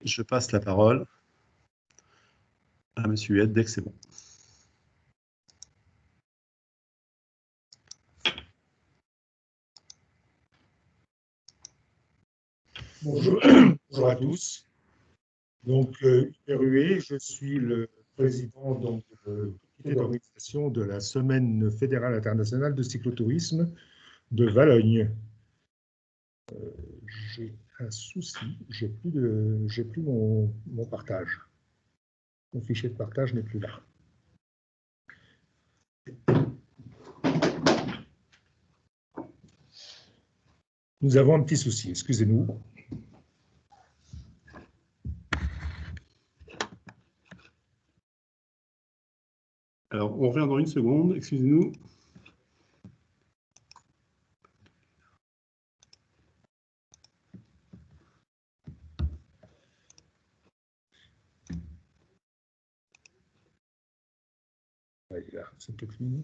Je passe la parole à Monsieur Huette dès que c'est bon. Bonjour, bonjour à tous. Donc, Huet, je suis le président du comité d'organisation de la Semaine fédérale internationale de cyclotourisme de Valogne. J'ai un souci, j'ai plus mon partage. Mon fichier de partage n'est plus là. Nous avons un petit souci, excusez-nous. Alors, on revient dans une seconde, excusez-nous. C'est peut-être fini.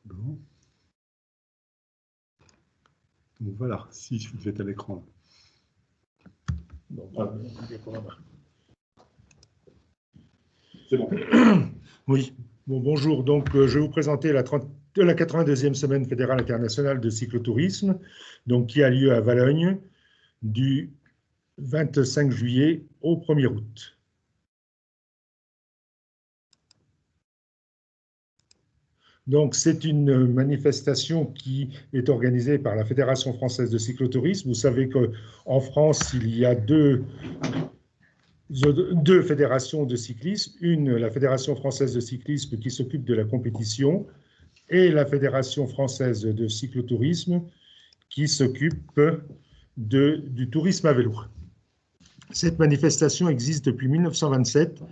Bon. Donc voilà, si je vous êtes à l'écran. C'est bon. Oui. Bon, bonjour. Donc, je vais vous présenter la 82e Semaine fédérale internationale de cyclotourisme, donc, qui a lieu à Valogne du 25 juillet au 1er août. Donc, c'est une manifestation qui est organisée par la Fédération française de cyclotourisme. Vous savez qu'en France, il y a deux fédérations de cyclisme. Une, la Fédération française de cyclisme qui s'occupe de la compétition, et la Fédération française de cyclotourisme qui s'occupe du tourisme à vélo. Cette manifestation existe depuis 1927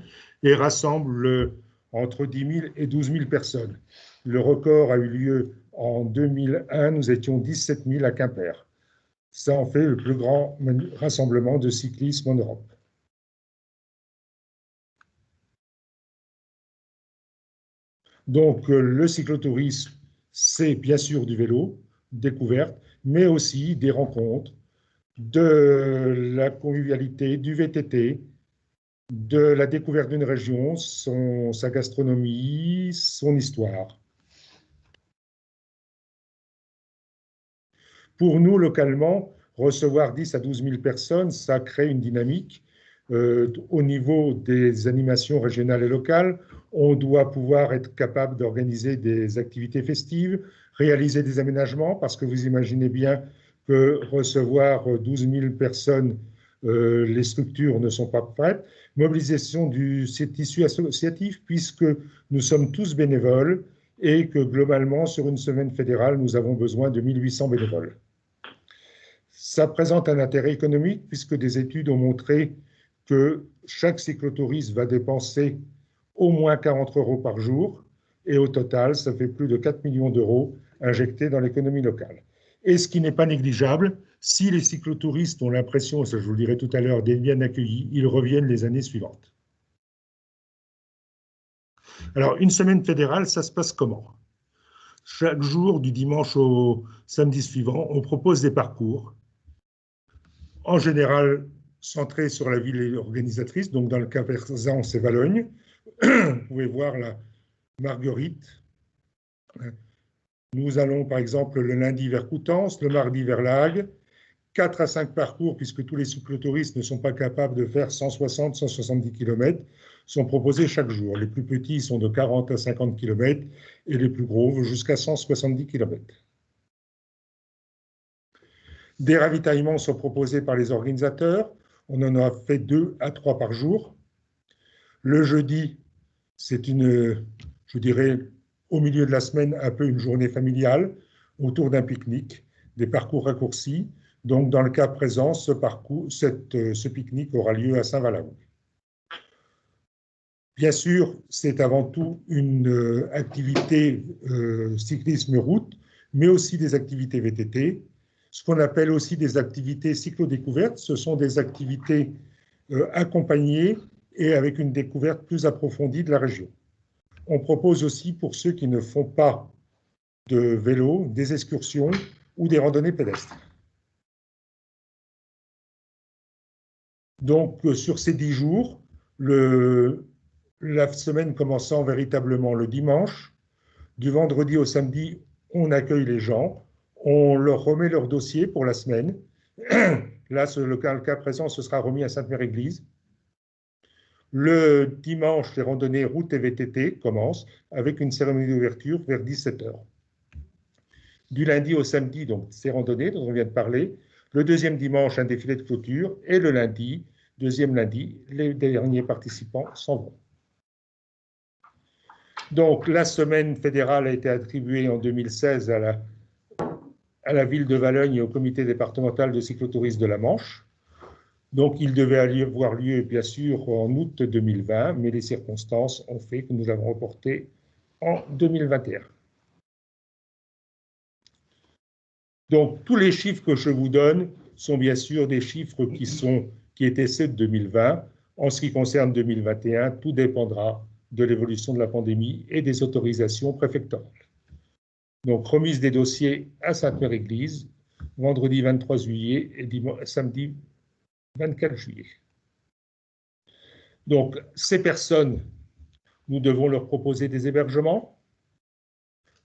et rassemble entre 10 000 et 12 000 personnes. Le record a eu lieu en 2001, nous étions 17 000 à Quimper. Ça en fait le plus grand rassemblement de cyclisme en Europe. Donc, le cyclotourisme, c'est bien sûr du vélo, découverte, mais aussi des rencontres, de la convivialité, du VTT, de la découverte d'une région, sa gastronomie, son histoire. Pour nous, localement, recevoir 10 à 12 000 personnes, ça crée une dynamique. Au niveau des animations régionales et locales, on doit pouvoir être capable d'organiser des activités festives, réaliser des aménagements, parce que vous imaginez bien que recevoir 12 000 personnes, les structures ne sont pas prêtes. Mobilisation du tissu associatif, puisque nous sommes tous bénévoles et que globalement, sur une semaine fédérale, nous avons besoin de 1800 bénévoles. Ça présente un intérêt économique, puisque des études ont montré que chaque cyclotouriste va dépenser au moins 40 € par jour, et au total, ça fait plus de 4 millions d'euros injectés dans l'économie locale. Et ce qui n'est pas négligeable, si les cyclotouristes ont l'impression, ça je vous le dirai tout à l'heure, d'être bien accueillis, ils reviennent les années suivantes. Alors, une semaine fédérale, ça se passe comment? Chaque jour, du dimanche au samedi suivant, on propose des parcours, en général centrés sur la ville organisatrice, donc dans le cas présent, c'est Valogne. Vous pouvez voir la Marguerite. Nous allons, par exemple, le lundi vers Coutances, le mardi vers Laghes, 4 à 5 parcours, puisque tous les cyclotouristes ne sont pas capables de faire 160, 170 km, sont proposés chaque jour. Les plus petits sont de 40 à 50 km et les plus gros jusqu'à 170 km. Des ravitaillements sont proposés par les organisateurs. On en a fait 2 à 3 par jour. Le jeudi, c'est je dirais, au milieu de la semaine, un peu une journée familiale autour d'un pique-nique, des parcours raccourcis. Donc, dans le cas présent, ce pique-nique aura lieu à Saint-Valahou. Bien sûr, c'est avant tout une activité cyclisme route, mais aussi des activités VTT, ce qu'on appelle aussi des activités cyclodécouvertes. Ce sont des activités accompagnées et avec une découverte plus approfondie de la région. On propose aussi, pour ceux qui ne font pas de vélo, des excursions ou des randonnées pédestres. Donc, sur ces 10 jours, la semaine commençant véritablement le dimanche, du vendredi au samedi, on accueille les gens, on leur remet leur dossier pour la semaine. Là, le cas présent, ce sera remis à Sainte-Mère-Église. Le dimanche, les randonnées route et VTT commencent avec une cérémonie d'ouverture vers 17 h. Du lundi au samedi, donc ces randonnées dont on vient de parler. Le deuxième dimanche, un défilé de clôture. Et le lundi, deuxième lundi, les derniers participants s'en vont. Donc, la semaine fédérale a été attribuée en 2016 à la ville de Valognes et au comité départemental de cyclotourisme de la Manche. Donc, il devait avoir lieu, bien sûr, en août 2020, mais les circonstances ont fait que nous l'avons reporté en 2021. Donc, tous les chiffres que je vous donne sont bien sûr des chiffres qui étaient ceux de 2020. En ce qui concerne 2021, tout dépendra de l'évolution de la pandémie et des autorisations préfectorales. Donc, remise des dossiers à Sainte-Mère-Église, vendredi 23 juillet et samedi 24 juillet. Donc, ces personnes, nous devons leur proposer des hébergements.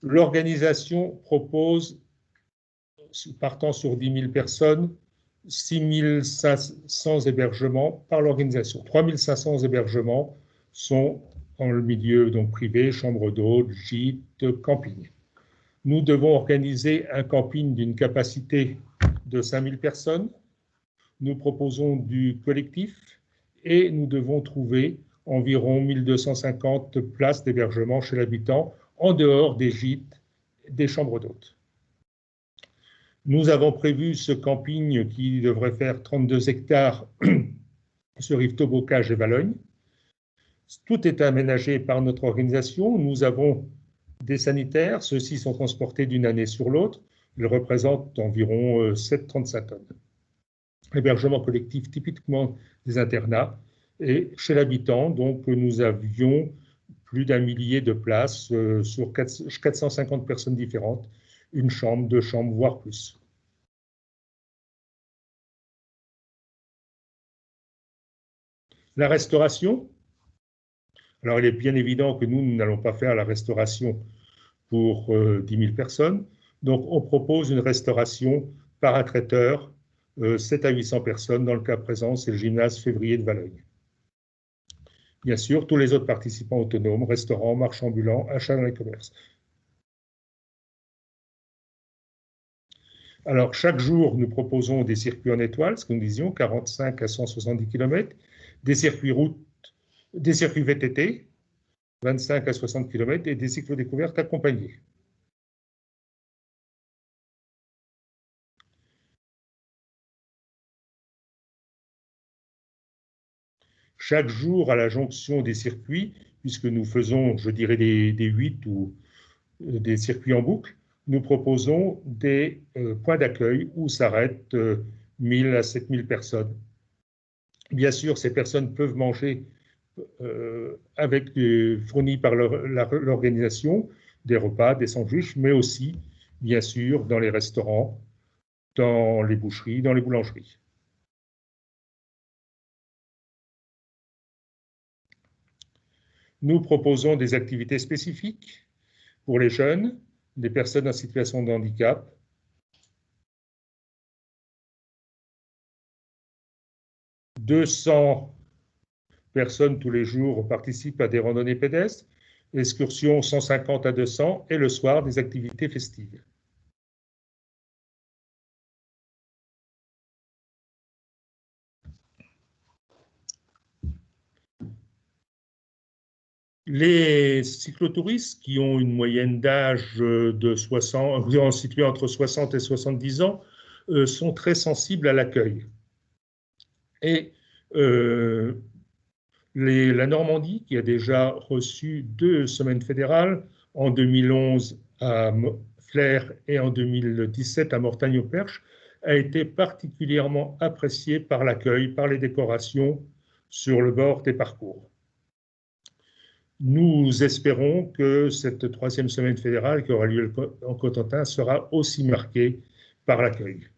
L'organisation propose, partant sur 10 000 personnes, 6 500 hébergements par l'organisation. 3 500 hébergements sont en le milieu donc privé, chambre d'hôtes, gîtes, camping. Nous devons organiser un camping d'une capacité de 5 000 personnes. Nous proposons du collectif et nous devons trouver environ 1 250 places d'hébergement chez l'habitant en dehors des gîtes, des chambres d'hôtes. Nous avons prévu ce camping qui devrait faire 32 hectares sur Yvetot-Bocage et Valognes. Tout est aménagé par notre organisation. Nous avons des sanitaires. Ceux-ci sont transportés d'une année sur l'autre. Ils représentent environ 7,35 tonnes. Hébergement collectif, typiquement des internats. Et chez l'habitant, donc, nous avions plus d'1 millier de places sur 450 personnes différentes. Une chambre, 2 chambres, voire plus. La restauration. Alors, il est bien évident que nous n'allons pas faire la restauration pour 10 000 personnes. Donc, on propose une restauration par un traiteur, 7 à 800 personnes. Dans le cas présent, c'est le gymnase Février de Valognes. Bien sûr, tous les autres participants autonomes, restaurants, marchands ambulants, achats dans les commerces. Alors, chaque jour, nous proposons des circuits en étoile, ce que nous disions, 45 à 170 km, des circuits route, des circuits VTT, 25 à 60 km, et des cyclo-découvertes accompagnés. Chaque jour, à la jonction des circuits, puisque nous faisons, je dirais, des 8 ou des circuits en boucle, nous proposons des points d'accueil où s'arrêtent 1 000 à 7 000 personnes. Bien sûr, ces personnes peuvent manger fournis par l'organisation, des repas, des sandwichs, mais aussi, bien sûr, dans les restaurants, dans les boucheries, dans les boulangeries. Nous proposons des activités spécifiques pour les jeunes, les personnes en situation de handicap. « 200 personnes tous les jours participent à des randonnées pédestres, excursions 150 à 200 et le soir des activités festives. Les cyclotouristes qui ont une moyenne d'âge de 60, située entre 60 et 70 ans, sont très sensibles à l'accueil. Et la Normandie, qui a déjà reçu 2 semaines fédérales, en 2011 à Flers et en 2017 à Mortagne-au-Perche, a été particulièrement appréciée par l'accueil, par les décorations sur le bord des parcours. Nous espérons que cette 3e semaine fédérale qui aura lieu en Cotentin sera aussi marquée par l'accueil.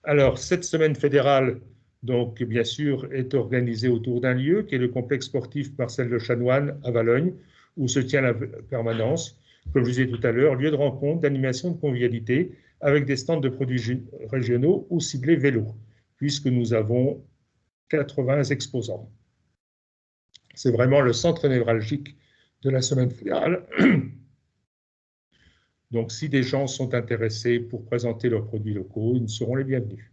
Alors, cette semaine fédérale, donc, bien sûr, est organisée autour d'un lieu qui est le complexe sportif Marcel de Chanoine à Valognes, où se tient la permanence, comme je disais tout à l'heure, lieu de rencontre, d'animation, de convivialité, avec des stands de produits régionaux ou ciblés vélo, puisque nous avons 80 exposants. C'est vraiment le centre névralgique de la semaine fédérale. Donc, si des gens sont intéressés pour présenter leurs produits locaux, ils seront les bienvenus.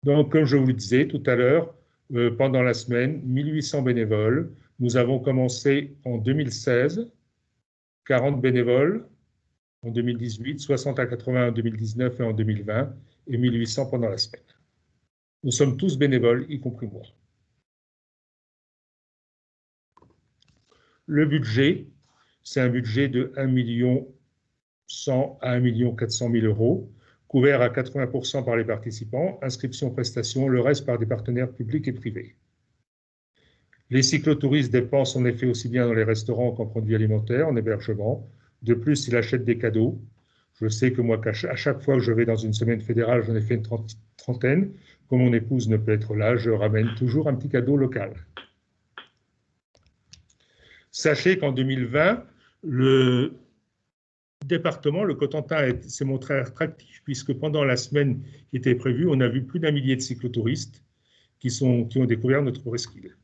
Donc, comme je vous le disais tout à l'heure, pendant la semaine, 1800 bénévoles. Nous avons commencé en 2016, 40 bénévoles en 2018, 60 à 80 en 2019 et en 2020, et 1800 pendant la semaine. Nous sommes tous bénévoles, y compris moi. Le budget, c'est un budget de 1 100 000 à 1 400 000 euros, couvert à 80% par les participants, inscription, prestations, le reste par des partenaires publics et privés. Les cyclotouristes dépensent en effet aussi bien dans les restaurants qu'en produits alimentaires, en hébergement. De plus, ils achètent des cadeaux. Je sais que moi, à chaque fois que je vais dans une semaine fédérale, j'en ai fait une trentaine. Comme mon épouse ne peut être là, je ramène toujours un petit cadeau local. Sachez qu'en 2020, le département, le Cotentin, s'est montré attractif puisque pendant la semaine qui était prévue, on a vu plus d'1 millier de cyclotouristes qui ont découvert notre presqu'île.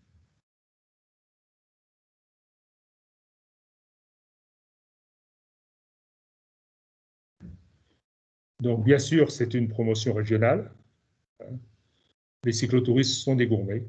Donc, bien sûr, c'est une promotion régionale. Les cyclotouristes sont des gourmets.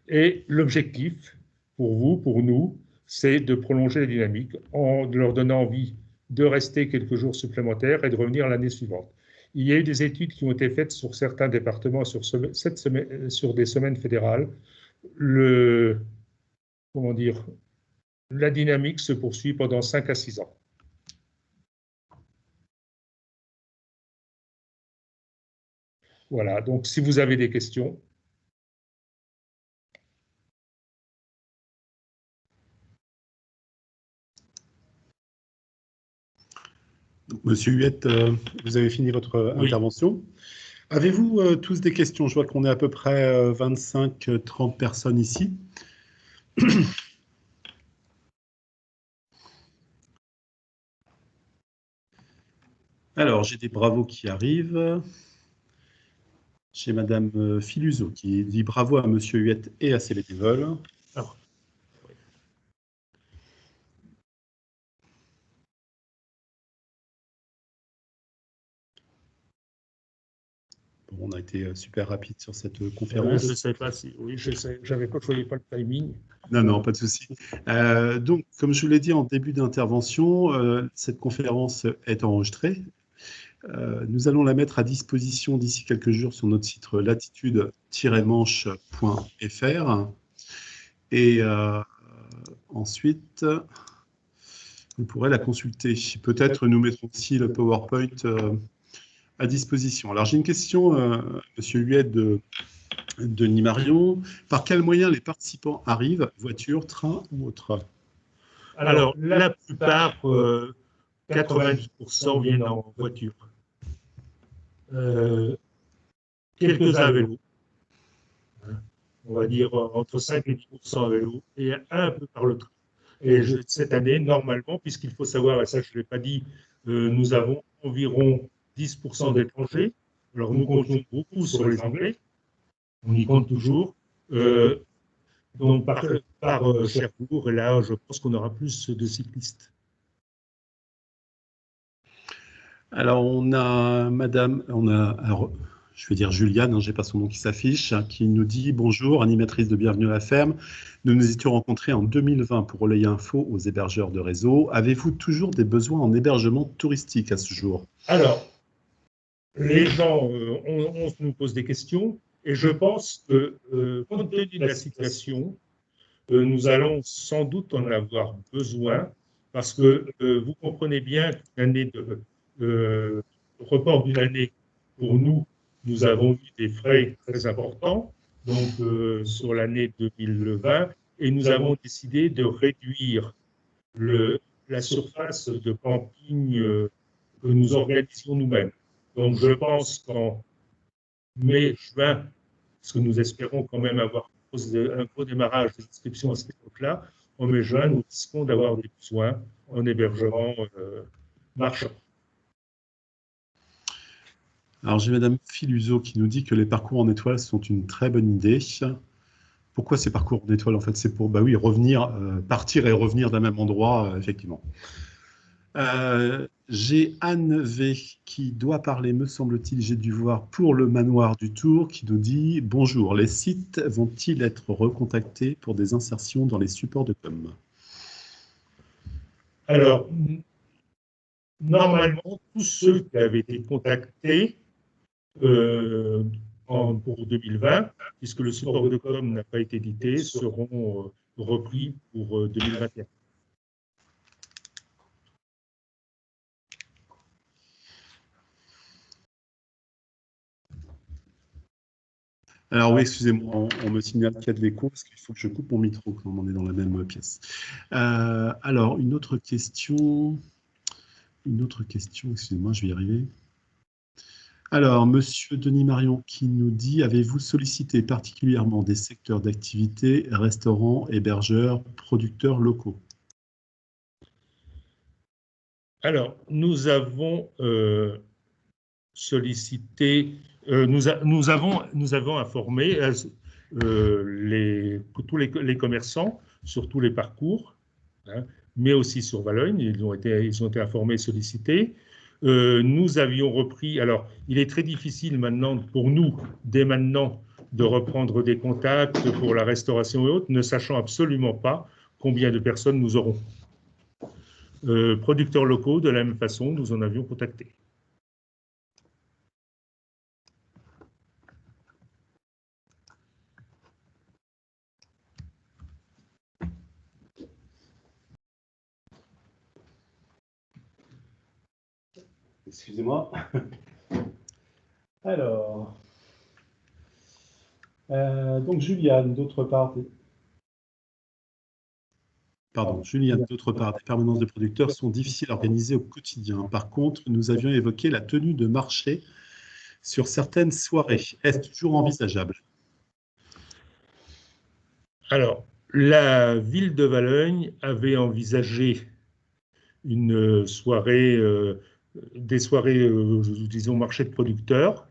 Et l'objectif, pour vous, pour nous, c'est de prolonger la dynamique en leur donnant envie de rester quelques jours supplémentaires et de revenir l'année suivante. Il y a eu des études qui ont été faites sur certains départements sur des semaines fédérales. Comment dire, la dynamique se poursuit pendant 5 à 6 ans. Voilà, donc si vous avez des questions. Donc, Monsieur Huette, vous avez fini votre Oui. intervention. Avez-vous tous des questions? Je vois qu'on est à peu près 25-30 personnes ici. Alors, j'ai des bravos qui arrivent. J'ai Madame Filuso qui dit bravo à Monsieur Huette et à ses bénévoles. Alors, Bon, on a été super rapide sur cette conférence. je ne sais pas si... Oui, je n'avais pas choisi pas le timing. Non, non, pas de souci. Donc, comme je vous l'ai dit en début d'intervention, cette conférence est enregistrée. Nous allons la mettre à disposition d'ici quelques jours sur notre site latitude-manche.fr. Et ensuite, vous pourrez la consulter. Peut-être nous mettrons aussi le PowerPoint à disposition. Alors, j'ai une question, Monsieur Huette de Nimarion. Par quels moyens les participants arrivent? Voiture, train ou autre? Alors, la plupart, 90% viennent en voiture. Quelques-uns à vélo. On va dire entre 5 et 10% à vélo et un peu par le train. Et cette année, normalement, puisqu'il faut savoir, et ça je ne l'ai pas dit, nous avons environ 10% d'étrangers. Alors nous comptons beaucoup sur les Anglais, on y compte toujours. Donc par Cherbourg, et là je pense qu'on aura plus de cyclistes. Alors on a alors, je vais dire Juliane, hein, je n'ai pas son nom qui s'affiche, qui nous dit bonjour, animatrice de Bienvenue à la ferme. Nous nous étions rencontrés en 2020 pour relayer info aux hébergeurs de réseau. Avez-vous toujours des besoins en hébergement touristique à ce jour? Alors, les gens, on nous pose des questions et je pense que, compte tenu de la situation, nous allons sans doute en avoir besoin parce que vous comprenez bien qu'une année de report d'une année pour nous nous avons eu des frais très importants donc, sur l'année 2020 et nous avons décidé de réduire la surface de camping que nous organisions nous-mêmes. Donc, je pense qu'en mai, juin, parce que nous espérons quand même avoir un gros démarrage des inscriptions à cette époque-là, en mai, juin, nous risquons d'avoir des besoins en hébergement marchand. Alors, j'ai Madame Filuso qui nous dit que les parcours en étoile sont une très bonne idée. Pourquoi ces parcours en étoile? En fait, c'est pour, bah oui, revenir, partir et revenir d'un même endroit, effectivement. J'ai Anne V qui doit parler, me semble-t-il, j'ai dû voir, pour le manoir du Tour, qui nous dit « Bonjour, les sites vont-ils être recontactés pour des insertions dans les supports de com ?» Alors, normalement, tous ceux qui avaient été contactés pour 2020, puisque le support de com n'a pas été édité, seront repris pour 2021. Alors oui, excusez-moi, on me signale qu'il y a de l'écho parce qu'il faut que je coupe mon micro quand on est dans la même pièce. Alors, une autre question, excusez-moi, je vais y arriver. Alors, Monsieur Denis Marion qui nous dit « Avez-vous sollicité particulièrement des secteurs d'activité, restaurants, hébergeurs, producteurs locaux ?» Alors, nous avons sollicité, nous avons informé tous les commerçants sur tous les parcours, hein, mais aussi sur Valogne, ils ont été informés et sollicités. Nous avions repris, alors il est très difficile maintenant pour nous, dès maintenant, de reprendre des contacts pour la restauration et autres, ne sachant absolument pas combien de personnes nous aurons. Producteurs locaux, de la même façon, nous en avions contacté. Excusez-moi. Alors, donc Juliane, d'autre part, des permanences de producteurs sont difficiles à organiser au quotidien. Par contre, nous avions évoqué la tenue de marché sur certaines soirées. Est-ce toujours envisageable? Alors, la ville de Valogne avait envisagé une soirée, des soirées, disons, marché de producteurs.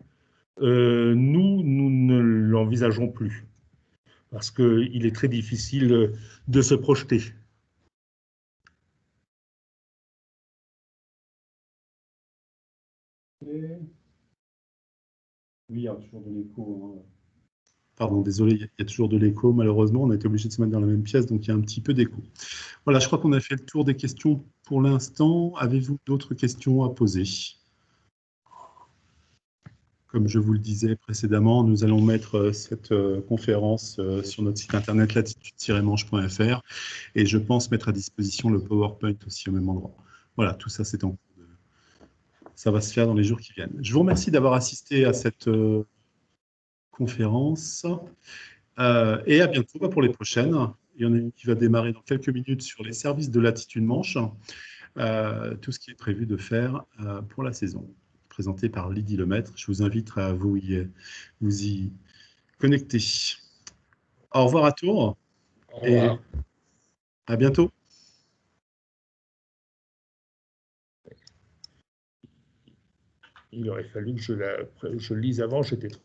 Nous ne l'envisageons plus parce qu'il est très difficile de se projeter. Oui, il y a toujours de l'écho. Pardon, désolé, il y a toujours de l'écho. Malheureusement, on a été obligé de se mettre dans la même pièce, donc il y a un petit peu d'écho. Voilà, je crois qu'on a fait le tour des questions pour l'instant. Avez-vous d'autres questions à poser? Comme je vous le disais précédemment, nous allons mettre cette conférence sur notre site internet latitude-manche.fr et je pense mettre à disposition le PowerPoint aussi au même endroit. Voilà, tout ça, c'est en cours. Ça va se faire dans les jours qui viennent. Je vous remercie d'avoir assisté à cette conférence et à bientôt pour les prochaines. Il y en a une qui va démarrer dans quelques minutes sur les services de Latitude Manche, tout ce qui est prévu de faire pour la saison, présenté par Lydie Lemaître. Je vous invite à vous y connecter. Au revoir à tous et à bientôt. Il aurait fallu que je lise avant, j'étais trop